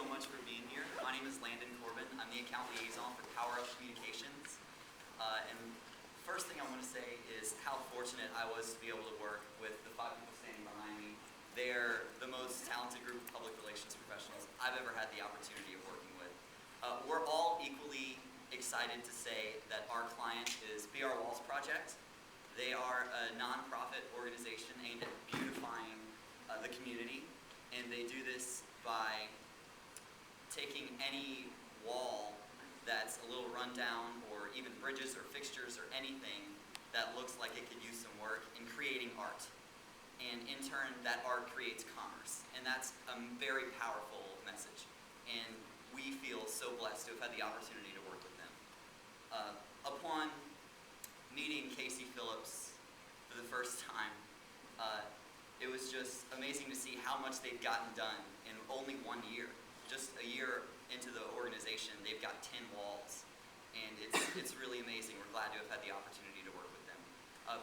so much for being here. My name is Landon Corbin. I'm the account liaison for PowerUp Communications. And first thing I want to say is how fortunate I was to be able to work with the 5 people standing behind me. They're the most talented group of public relations professionals I've ever had the opportunity of working with. We're all equally excited to say that our client is BR Walls Project. They are a nonprofit organization aimed at beautifying the community, and they do this by taking any wall that's a little rundown, or even bridges or fixtures or anything that looks like it could use some work, and creating art. And in turn, that art creates commerce. And that's a very powerful message. And we feel so blessed to have had the opportunity to work with them. Upon meeting Casey Phillips for the first time, it was just amazing to see how much they've gotten done in only 1 year. Just a year into the organization, they've got 10 walls. And it's really amazing. We're glad to have had the opportunity to work with them.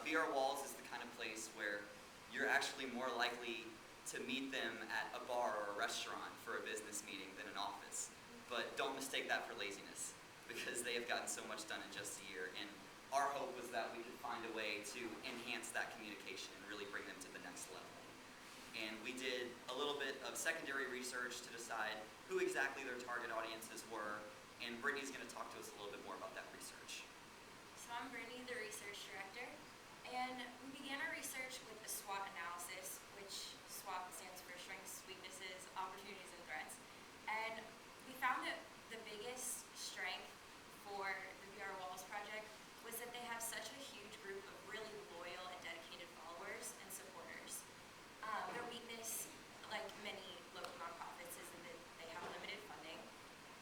BR Walls is the kind of place where you're actually more likely to meet them at a bar or a restaurant for a business meeting than an office. But don't mistake that for laziness, because they have gotten so much done in just a year. And our hope was that we could find a way to enhance that communication and really bring them to the next level. And we did a little bit of secondary research to decide who exactly their target audiences were, and Brittany's going to talk to us a little bit more about that research. So I'm Brittany, the research director, and we began our research with a SWOT analysis, which SWOT stands for strengths, weaknesses, opportunities, and threats. And we found that the biggest strength for the BR Walls project was that they have such a huge group of really loyal and dedicated followers and supporters. Their weakness, like many local nonprofits, is that they have limited funding.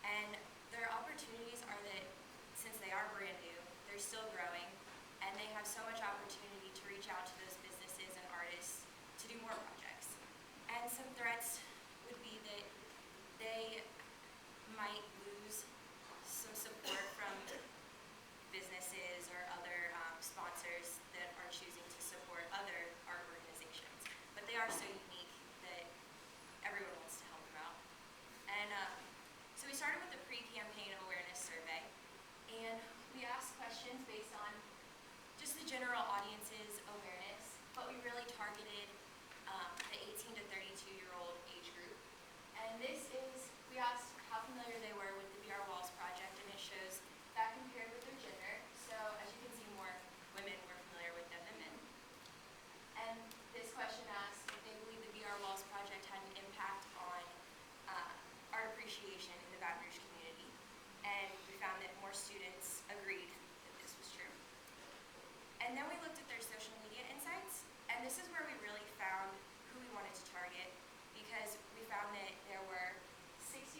And their opportunities are that since they are brand new, they're still growing, and they have so much opportunity to reach out to those businesses and artists to do more projects. And some threats would be that they might lose some support from businesses or other sponsors that are choosing to support other art organizations. But they are so unique that everyone wants to help them out. And so we started with a pre-campaign awareness survey, and we asked questions based on just the general audience's awareness, but we really targeted the 18 to 32-year-old age group. And we asked how familiar they were with the BR Walls project, and it shows that compared with their gender. So as you can see, more women were familiar with them than men. And this question asked if they believe the BR Walls project had an impact on art appreciation in the Baton Rouge community. And we found that more students agreed that this was true. And then we looked at their social media insights, and this is where we really found who we wanted to target, because we found that there were 65%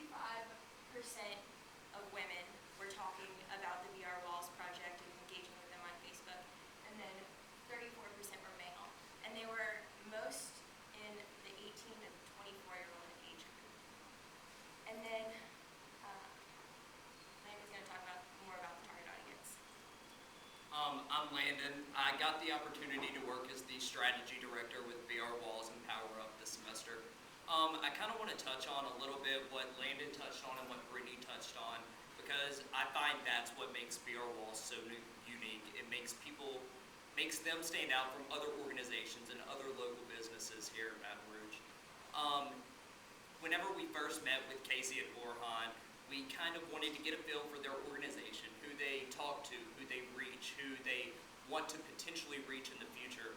of women were talking about the BR Walls project and engaging with them on Facebook, and then 34% were male. And they were most in the 18 to 24-year-old age group. And then Landon's going to talk more about the target audience. I'm Landon. I got the opportunity to work as the strategy director with BR Walls and PowerUp this semester. I kind of want to touch on a little bit what Landon touched on and what Brittany touched on, because I find that's what makes BR Walls so unique. It makes them stand out from other organizations and other local businesses here in Baton Rouge. Whenever we first met with Casey at Borhan, we kind of wanted to get a feel for their organization, who they talk to, who they reach, who they want to potentially reach in the future.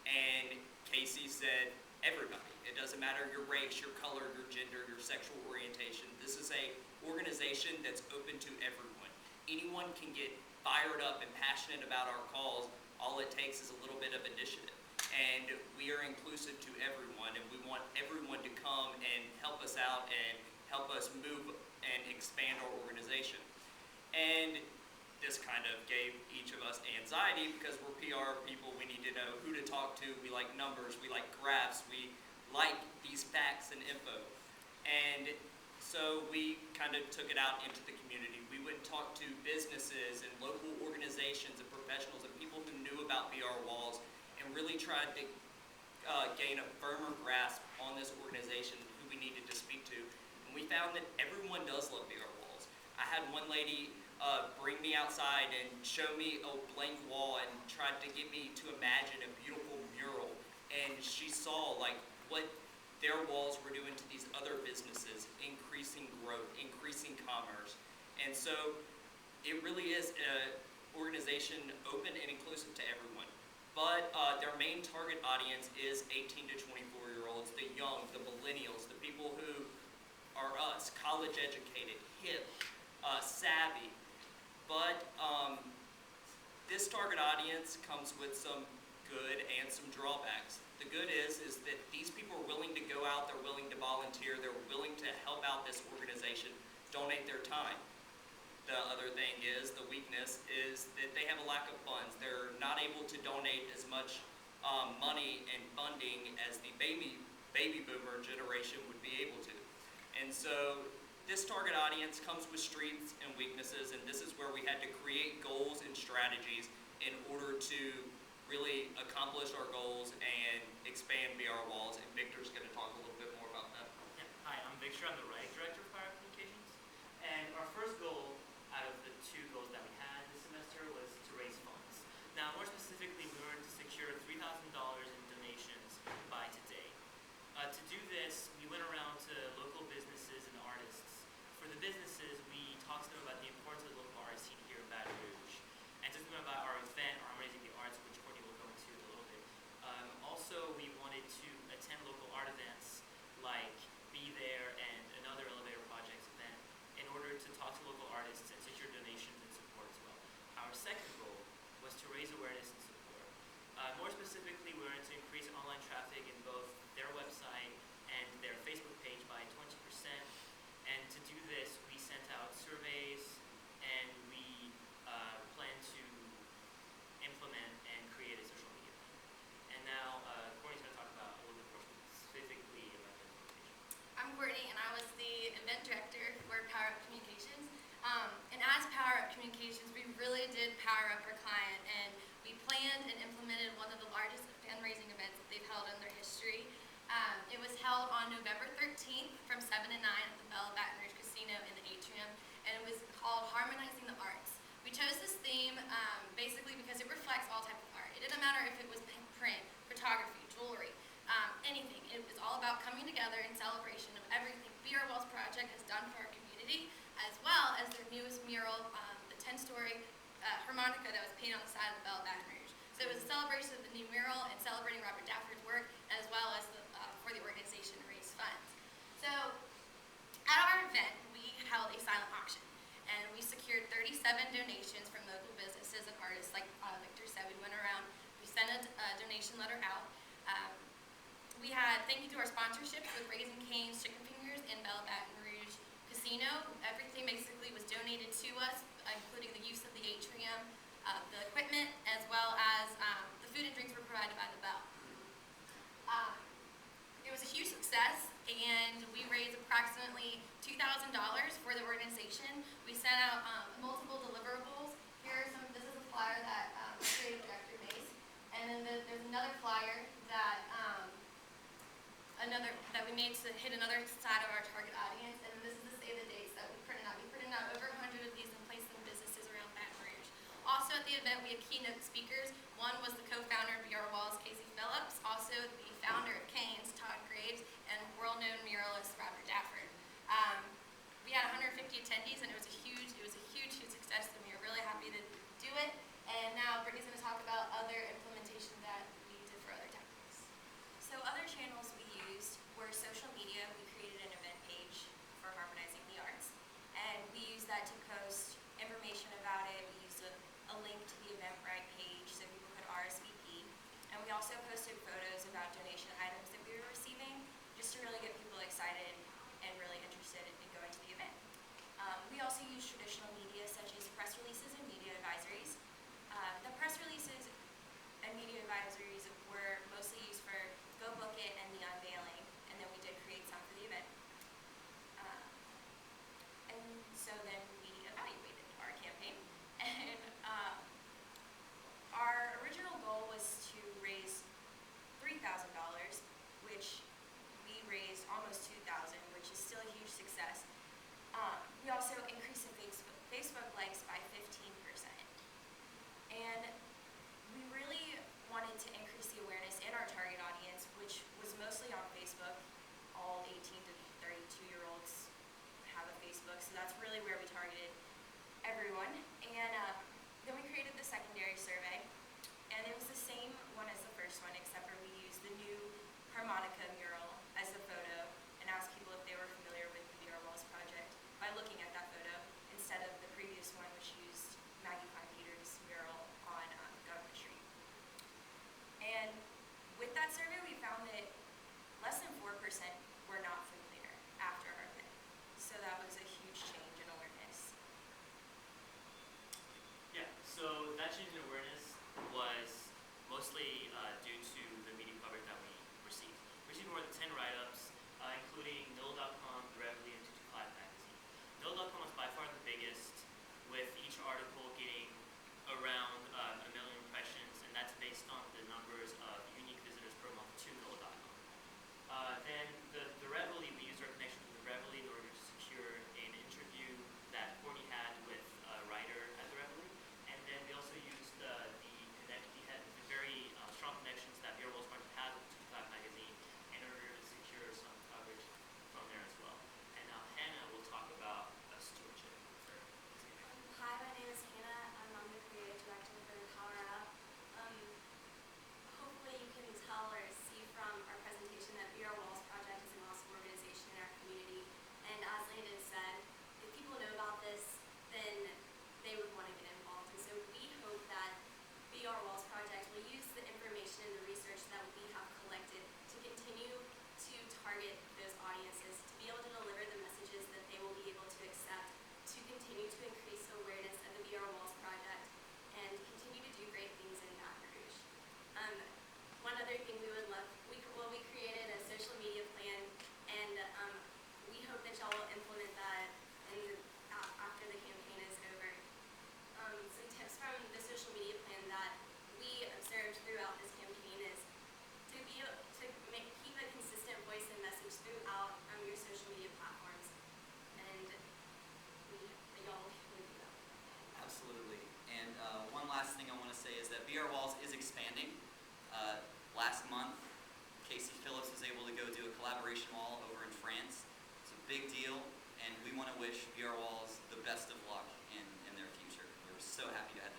And Casey said, everybody. It doesn't matter your race, your color, your gender, your sexual orientation. This is an organization that's open to everyone. Anyone can get fired up and passionate about our cause. All it takes is a little bit of initiative. And we are inclusive to everyone, and we want everyone to come and help us out and help us move and expand our organization. And this kind of gave each of us anxiety, because we're PR people. We need to know who to talk to. We like numbers. We like graphs. We like these facts and info. And so we kind of took it out into the community. We went and talked to businesses and local organizations and professionals and people who knew about BR Walls, and really tried to gain a firmer grasp on this organization, who we needed to speak to. And we found found that everyone does love VR walls. I had one lady bring me outside and show me a blank wall and tried to get me to imagine a beautiful mural. And she saw like what their walls were doing to these other businesses, increasing growth, increasing commerce. And so it really is an organization open and inclusive to everyone. But their main target audience is 18 to 24-year-olds, the young, the millennials, the people who are us, college educated, hip, savvy. But this target audience comes with some good and some drawbacks. The good is that these people are willing to go out, they're willing to volunteer, they're willing to help out this organization, donate their time. The other thing is, the weakness is that they have a lack of funds. They're not able to donate as much money and funding as the baby boomer generation would be able to. And so this target audience comes with strengths and weaknesses, and this is where we had to create goals and strategies in order to really accomplish our goals and expand VR walls. And Victor's going to talk a little bit more about that. Yeah. Hi, I'm Victor. I'm the writing director of PowerUp Communications. And our first goal out of the two goals that we had this semester was to raise funds. Now, more specifically, we wanted to secure $3,000 in donations by today. To do this, we went around to local businesses and artists. For the businesses, we talked to them about the importance of the local art scene here in Baton Rouge, and to them about our event, Harmonizing the Arts, which Courtney will go into in a little bit. Also, we wanted to attend local art events like Be There and another Elevator Projects event in order to talk to local artists and secure donations and support as well. Our second goal was to raise awareness and support. More specifically, we wanted to increase online traffic in both their website and their Facebook page by 20%. And to do this, we sent out surveys and we plan to implement and create a social media plan. And now, Courtney's going to talk about a little bit more specifically about the implementation. I'm Courtney, and I was the event director for PowerUp Communications. And as PowerUp Communications, we really did power up our client, and we planned and implemented one of the largest fundraising events that they've held in their history. It was held on November 13th from 7 to 9 at the Belle Baton Rouge Casino in the atrium, and it was called Harmonizing the Arts. We chose this theme basically because it reflects all types of art. It didn't matter if it was print, photography, jewelry, anything. It was all about coming together in celebration of everything VR Walls Project has done for our community, as well as their newest mural, the 10-story harmonica that was painted on the side of the Belle Baton Rouge. So it was a celebration of the new mural and celebrating Robert Dafford's work, as well as for the organization to raise funds. So at our event, we held a silent auction, and we secured 37 donations from local businesses and artists. Like Victor said, we went around, we sent a donation letter out. We had thank you to our sponsorships with Raising Cane's Chicken Fingers and Belle Baton Rouge Casino. Everything basically was donated to us, including the use of the atrium, the equipment, as well as the food and drinks were provided by the Belle. It was a huge success, and we raised approximately $2,000 for the organization. We sent out multiple deliverables. This is a flyer that creative director made, and then there's another flyer that we made to hit another side of our target audience, and this is the save the dates that we printed out. We printed out over 100 of these and placed them in businesses around Baton Rouge. Also at the event, we had keynote speakers. One was the co-founder of VR Walls, Casey Phillips, also the founder of Cane's, Todd Graves, and world-known muralist Robert Dafford. We had 150 attendees, and it was a huge success, and we were really happy to do it. And now Brittany's going to talk about other implementations that we did for other tactics. So other channels we used were social media. We created an event page for Harmonizing the Arts, and we used that to post information about it. We used a link to the Eventbrite page so people could RSVP, and we also posted photos about donation items that we were receiving, just to really get people excited and really interested in going to the event. We also used traditional media such as press releases and media advisories. The press releases and media advisories were mostly used for Go Book It and the unveiling, and then we did create some for the event. And so then we evaluated our campaign, and our original goal was to raise $3,000, which we raised almost $2,000, which is still a huge success. collaboration wall over in France. It's a big deal, and we want to wish VR Walls the best of luck in their future. We're so happy to have